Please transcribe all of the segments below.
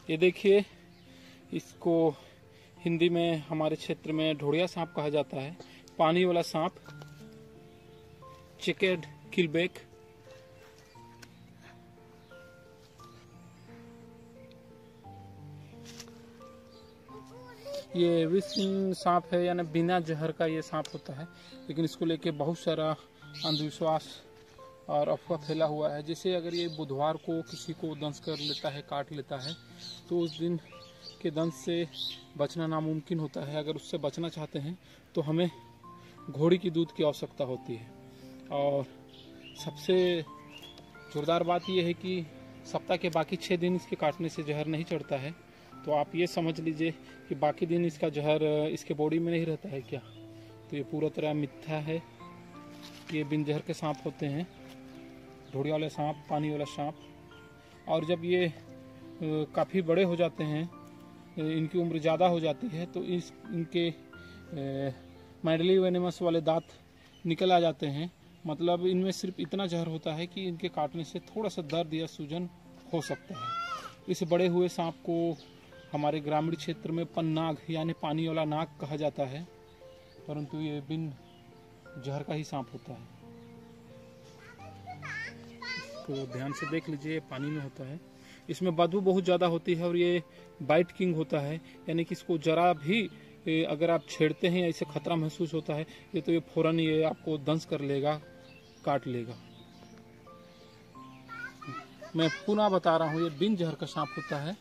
ये देखिए, इसको हिंदी में हमारे क्षेत्र में ढोड़िया सांप कहा जाता है। पानी वाला सांप, चिकेड किलबेक। ये विष सांप है, यानी बिना जहर का ये सांप होता है, लेकिन इसको लेके बहुत सारा अंधविश्वास और अफवाह फैला हुआ है। जैसे अगर ये बुधवार को किसी को दंश कर लेता है, काट लेता है, तो उस दिन के दंश से बचना नामुमकिन होता है। अगर उससे बचना चाहते हैं तो हमें घोड़ी की दूध की आवश्यकता होती है। और सबसे जोरदार बात यह है कि सप्ताह के बाकी 6 दिन इसके काटने से जहर नहीं चढ़ता है। तो आप ये समझ लीजिए कि बाकी दिन इसका जहर इसके बॉडी में नहीं रहता है क्या। तो ये पूरा तरह मिथ्या है। ये बिन जहर के सांप होते हैं, ढोड़िया वाले सांप, पानी वाला सांप। और जब ये काफ़ी बड़े हो जाते हैं, इनकी उम्र ज़्यादा हो जाती है, तो इनके मैडली वेनेमस वाले दांत निकल आ जाते हैं। मतलब इनमें सिर्फ इतना जहर होता है कि इनके काटने से थोड़ा सा दर्द या सूजन हो सकता है। इस बड़े हुए सांप को हमारे ग्रामीण क्षेत्र में पन्नाग यानी पानी वाला नाग कहा जाता है, परंतु ये बिन जहर का ही सांप होता है। तो ध्यान से देख लीजिए, पानी में होता है। इसमें बदबू बहुत ज़्यादा होती है और ये बाइट किंग होता है, यानी कि इसको जरा भी अगर आप छेड़ते हैं, ऐसे खतरा महसूस होता है ये, तो ये फौरन ये आपको दंश कर लेगा, काट लेगा। मैं पुनः बता रहा हूँ, ये बिन जहर का सांप होता है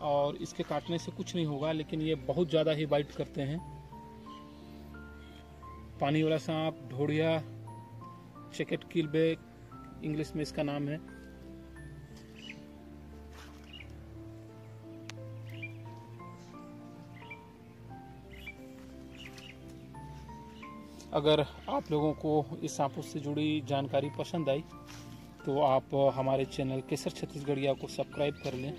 और इसके काटने से कुछ नहीं होगा, लेकिन ये बहुत ज़्यादा ही बाइट करते हैं। पानी वाला सांप, ढोड़िया, चिकेड किलबेक इंग्लिश में इसका नाम है। अगर आप लोगों को इस सांपों से जुड़ी जानकारी पसंद आई तो आप हमारे चैनल केसर छत्तीसगढ़िया को सब्सक्राइब कर लें।